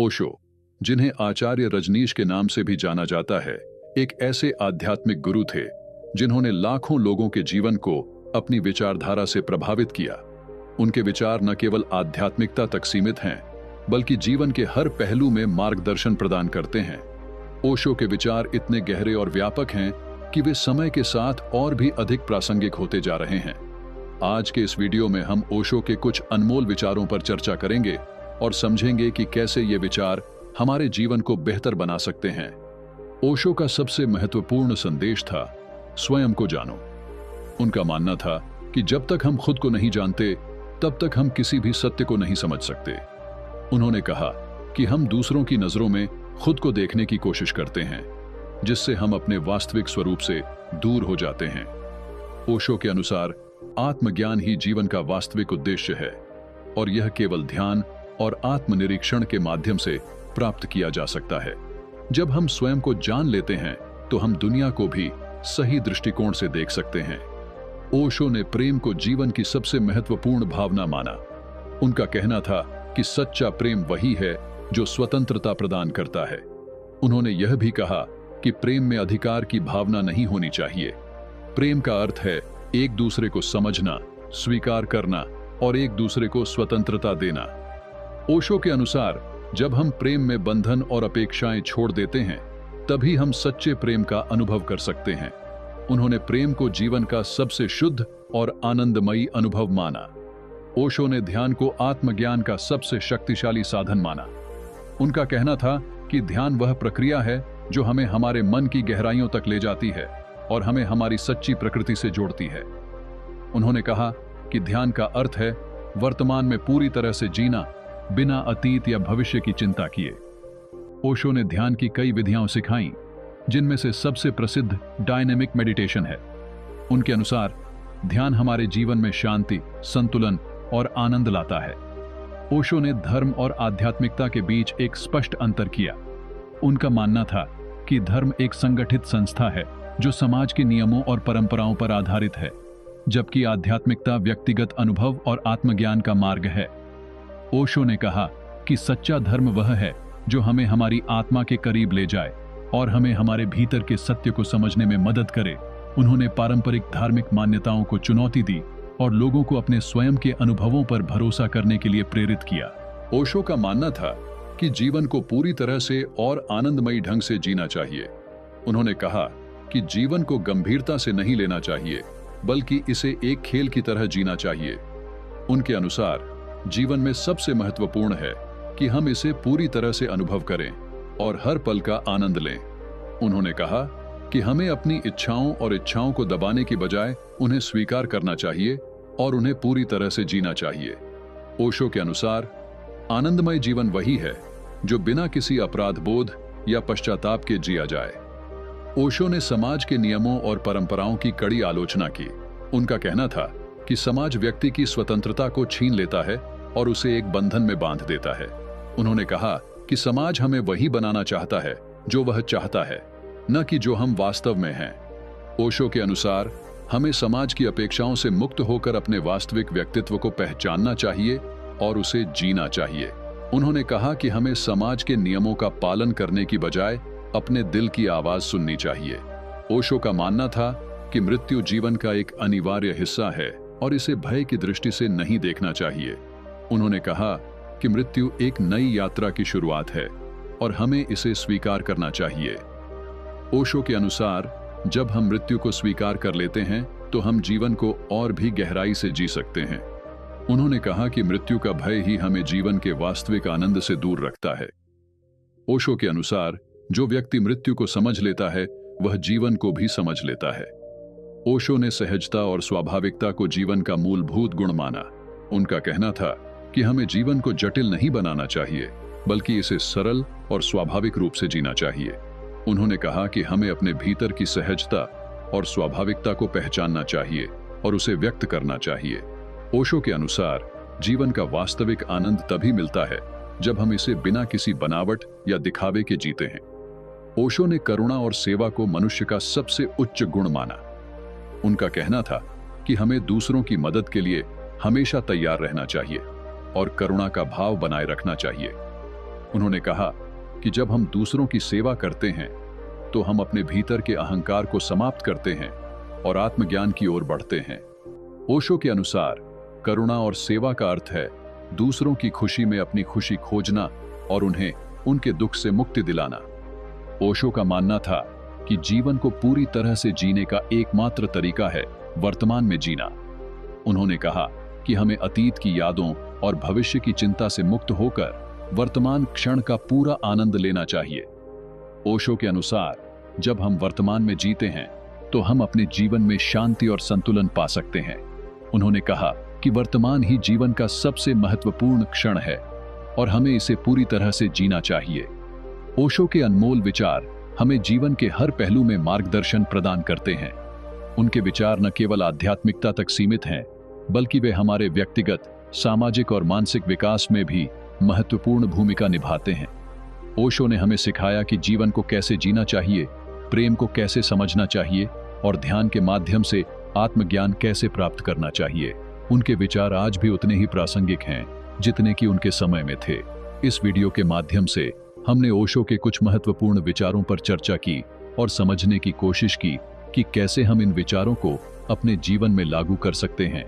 ओशो, जिन्हें आचार्य रजनीश के नाम से भी जाना जाता है, एक ऐसे आध्यात्मिक गुरु थे जिन्होंने लाखों लोगों के जीवन को अपनी विचारधारा से प्रभावित किया। उनके विचार न केवल आध्यात्मिकता तक सीमित हैं, बल्कि जीवन के हर पहलू में मार्गदर्शन प्रदान करते हैं। ओशो के विचार इतने गहरे और व्यापक हैं कि वे समय के साथ और भी अधिक प्रासंगिक होते जा रहे हैं। आज के इस वीडियो में हम ओशो के कुछ अनमोल विचारों पर चर्चा करेंगे और समझेंगे कि कैसे ये विचार हमारे जीवन को बेहतर बना सकते हैं। ओशो का सबसे महत्वपूर्ण संदेश था, स्वयं को जानो। उनका मानना था कि जब तक हम खुद को नहीं जानते, तब तक हम किसी भी सत्य को नहीं समझ सकते। उन्होंने कहा कि हम दूसरों की नजरों में खुद को देखने की कोशिश करते हैं, जिससे हम अपने वास्तविक स्वरूप से दूर हो जाते हैं। ओशो के अनुसार आत्मज्ञान ही जीवन का वास्तविक उद्देश्य है और यह केवल ध्यान और आत्मनिरीक्षण के माध्यम से प्राप्त किया जा सकता है। जब हम स्वयं को जान लेते हैं तो हम दुनिया को भी सही दृष्टिकोण से देख सकते हैं। ओशो ने प्रेम को जीवन की सबसे महत्वपूर्ण भावना माना। उनका कहना था कि सच्चा प्रेम वही है जो स्वतंत्रता प्रदान करता है। उन्होंने यह भी कहा कि प्रेम में अधिकार की भावना नहीं होनी चाहिए। प्रेम का अर्थ है एक दूसरे को समझना, स्वीकार करना और एक दूसरे को स्वतंत्रता देना। ओशो के अनुसार जब हम प्रेम में बंधन और अपेक्षाएं छोड़ देते हैं, तभी हम सच्चे प्रेम का अनुभव कर सकते हैं। उन्होंने प्रेम को जीवन का सबसे शुद्ध और आनंदमयी अनुभव माना। ओशो ने ध्यान को आत्मज्ञान का सबसे शक्तिशाली साधन माना। उनका कहना था कि ध्यान वह प्रक्रिया है जो हमें हमारे मन की गहराइयों तक ले जाती है और हमें हमारी सच्ची प्रकृति से जोड़ती है। उन्होंने कहा कि ध्यान का अर्थ है वर्तमान में पूरी तरह से जीना, बिना अतीत या भविष्य की चिंता किए। ओशो ने ध्यान की कई विधियां सिखाई, जिनमें से सबसे प्रसिद्ध डायनेमिक मेडिटेशन है। उनके अनुसार ध्यान हमारे जीवन में शांति, संतुलन और आनंद लाता है। ओशो ने धर्म और आध्यात्मिकता के बीच एक स्पष्ट अंतर किया। उनका मानना था कि धर्म एक संगठित संस्था है जो समाज के नियमों और परंपराओं पर आधारित है, जबकि आध्यात्मिकता व्यक्तिगत अनुभव और आत्मज्ञान का मार्ग है। ओशो ने कहा कि सच्चा धर्म वह है जो हमें हमारी आत्मा के करीब ले जाए और हमें हमारे भीतर के सत्य को समझने में मदद करे। उन्होंने पारंपरिक धार्मिक मान्यताओं को चुनौती दी और लोगों को अपने स्वयं के अनुभवों पर भरोसा करने के लिए प्रेरित किया। ओशो का मानना था कि जीवन को पूरी तरह से और आनंदमयी ढंग से जीना चाहिए। उन्होंने कहा कि जीवन को गंभीरता से नहीं लेना चाहिए, बल्कि इसे एक खेल की तरह जीना चाहिए। उनके अनुसार जीवन में सबसे महत्वपूर्ण है कि हम इसे पूरी तरह से अनुभव करें और हर पल का आनंद लें। उन्होंने कहा कि हमें अपनी इच्छाओं को दबाने की बजाय उन्हें स्वीकार करना चाहिए और उन्हें पूरी तरह से जीना चाहिए। ओशो के अनुसार आनंदमय जीवन वही है जो बिना किसी अपराध बोध या पश्चाताप के जिया जाए। ओशो ने समाज के नियमों और परंपराओं की कड़ी आलोचना की। उनका कहना था कि समाज व्यक्ति की स्वतंत्रता को छीन लेता है और उसे एक बंधन में बांध देता है। उन्होंने कहा कि समाज हमें वही बनाना चाहता है जो वह चाहता है, न कि जो हम वास्तव में हैं। ओशो के अनुसार हमें समाज की अपेक्षाओं से मुक्त होकर अपने वास्तविक व्यक्तित्व को पहचानना चाहिए और उसे जीना चाहिए। उन्होंने कहा कि हमें समाज के नियमों का पालन करने की बजाय अपने दिल की आवाज सुननी चाहिए। ओशो का मानना था कि मृत्यु जीवन का एक अनिवार्य हिस्सा है और इसे भय की दृष्टि से नहीं देखना चाहिए। उन्होंने कहा कि मृत्यु एक नई यात्रा की शुरुआत है और हमें इसे स्वीकार करना चाहिए। ओशो के अनुसार जब हम मृत्यु को स्वीकार कर लेते हैं तो हम जीवन को और भी गहराई से जी सकते हैं। उन्होंने कहा कि मृत्यु का भय ही हमें जीवन के वास्तविक आनंद से दूर रखता है। ओशो के अनुसार जो व्यक्ति मृत्यु को समझ लेता है वह जीवन को भी समझ लेता है। ओशो ने सहजता और स्वाभाविकता को जीवन का मूलभूत गुण माना। उनका कहना था कि हमें जीवन को जटिल नहीं बनाना चाहिए, बल्कि इसे सरल और स्वाभाविक रूप से जीना चाहिए। उन्होंने कहा कि हमें अपने भीतर की सहजता और स्वाभाविकता को पहचानना चाहिए और उसे व्यक्त करना चाहिए। ओशो के अनुसार जीवन का वास्तविक आनंद तभी मिलता है जब हम इसे बिना किसी बनावट या दिखावे के जीते हैं। ओशो ने करुणा और सेवा को मनुष्य का सबसे उच्च गुण माना। उनका कहना था कि हमें दूसरों की मदद के लिए हमेशा तैयार रहना चाहिए और करुणा का भाव बनाए रखना चाहिए। उन्होंने कहा कि जब हम दूसरों की सेवा करते हैं तो हम अपने भीतर के अहंकार को समाप्त करते हैं और आत्मज्ञान की ओर बढ़ते हैं। ओशो के अनुसार करुणा और सेवा का अर्थ है दूसरों की खुशी में अपनी खुशी खोजना और उन्हें उनके दुख से मुक्ति दिलाना। ओशो का मानना था कि जीवन को पूरी तरह से जीने का एकमात्र तरीका है वर्तमान में जीना। उन्होंने कहा कि हमें अतीत की यादों और भविष्य की चिंता से मुक्त होकर वर्तमान क्षण का पूरा आनंद लेना चाहिए। ओशो के अनुसार जब हम वर्तमान में जीते हैं तो हम अपने जीवन में शांति और संतुलन पा सकते हैं। उन्होंने कहा कि वर्तमान ही जीवन का सबसे महत्वपूर्ण क्षण है और हमें इसे पूरी तरह से जीना चाहिए। ओशो के अनमोल विचार हमें जीवन के हर पहलू में मार्गदर्शन प्रदान करते हैं। उनके विचार न केवल आध्यात्मिकता तक सीमित हैं, बल्कि वे हमारे व्यक्तिगत, सामाजिक और मानसिक विकास में भी महत्वपूर्ण भूमिका निभाते हैं। ओशो ने हमें सिखाया कि जीवन को कैसे जीना चाहिए, प्रेम को कैसे समझना चाहिए और ध्यान के माध्यम से आत्मज्ञान कैसे प्राप्त करना चाहिए। उनके विचार आज भी उतने ही प्रासंगिक हैं जितने कि उनके समय में थे। इस वीडियो के माध्यम से हमने ओशो के कुछ महत्वपूर्ण विचारों पर चर्चा की और समझने की कोशिश की कि कैसे हम इन विचारों को अपने जीवन में लागू कर सकते हैं।